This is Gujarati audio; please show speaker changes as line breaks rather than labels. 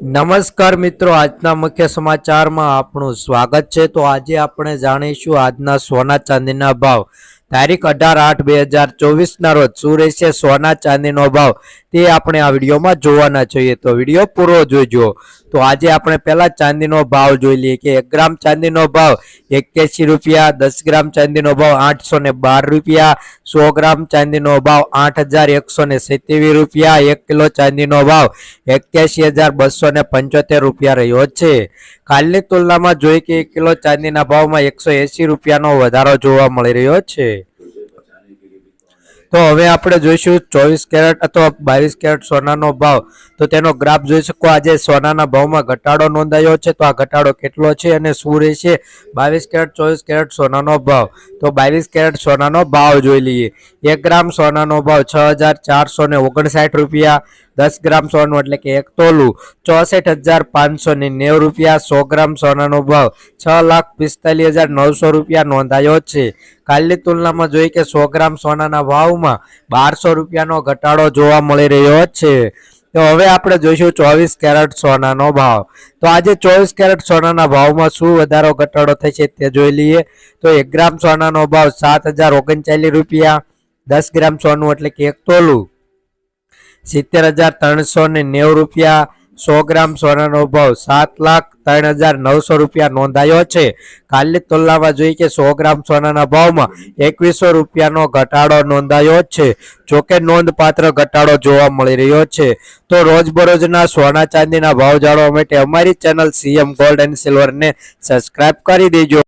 નમસ્કાર મિત્રો, આજના મુખ્ય સમાચારમાં આપણું સ્વાગત છે। તો આજે આપણે જાણીશું આજના સોના ચાંદીના ભાવ તારીખ 18/8/2024 ના રોજ શું રહેશે સોના ચાંદીનો ભાવ તે આપણે આ વિડીયોમાં જોવાના છીએ। તો વિડીયો પૂરો જોજો। તો આજે આપણે પહેલા ચાંદીનો ભાવ જોઈ લઈએ કે 1 ગ્રામ ચાંદીનો ભાવ 81 રૂપિયા, 10 ગ્રામ ચાંદીનો ભાવ 812 રૂપિયા, 100 ગ્રામ ચાંદીનો ભાવ 8127 રૂપિયા, 1 કિલો ચાંદીનો ભાવ 81,275 રૂપિયા રહ્યો છે। કાલની તુલનામાં જોઈએ કે 1 કિલો ચાંદીના ભાવમાં 180 રૂપિયાનો વધારો જોવા મળી રહ્યો છે। તો હવે આપણે જોઈશું 24 કેરેટ અથવા 22 કેરેટ સોનાનો ભાવ। તો તેનો ગ્રાફ જોઈ શકો। આજે સોનાના ભાવમાં ઘટાડો નોંધાયો છે। તો આ ઘટાડો કેટલો છે અને શું રહેશે 22 કેરેટ 24 કેરેટ સોનાનો ભાવ। તો 22 કેરેટ સોનાનો ભાવ જોઈ લઈએ। 1 ગ્રામ સોનાનો ભાવ 6,459 રૂપિયા, 10 ગ્રામ સોનું એટલે કે 1 તોલું 64,590 રૂપિયા, 100 ગ્રામ સોનાનો ભાવ 6,45,900 રૂપિયા નોંધાયો છે। કાલની તુલનામાં જોઈએ કે 100 ગ્રામ સોનાના ભાવમાં 1200 રૂપિયાનો ઘટાડો જોવા મળી રહ્યો છે। તો હવે આપણે જોઈશું 24 કેરેટ સોનાનો ભાવ। તો આજે 24 કેરેટ સોનાના ભાવમાં શું વધારો ઘટાડો થશે તે જોઈ લઈએ। તો 1 ગ્રામ સોનાનો ભાવ 7,039 રૂપિયા, 10 ગ્રામ સોનું એટલે કે 1 તોલું 70,390 રૂપિયા, 100 ગ્રામ સોનાનો ભાવ 7,03,900 રૂપિયા નોંધાયો છે। કાલની તુલનામાં જોઈએ કે 100 ગ્રામ સોનાના ભાવમાં 2100 રૂપિયાનો ઘટાડો નોંધાયો છે। જોકે નોંધપાત્ર ઘટાડો જોવા મળી રહ્યો છે। તો રોજબરોજના સોના ચાંદીના ભાવ જાણવા માટે અમારી ચેનલ સીએમ ગોલ્ડ એન્ડ સિલ્વરને સબસ્ક્રાઇબ કરી દેજો।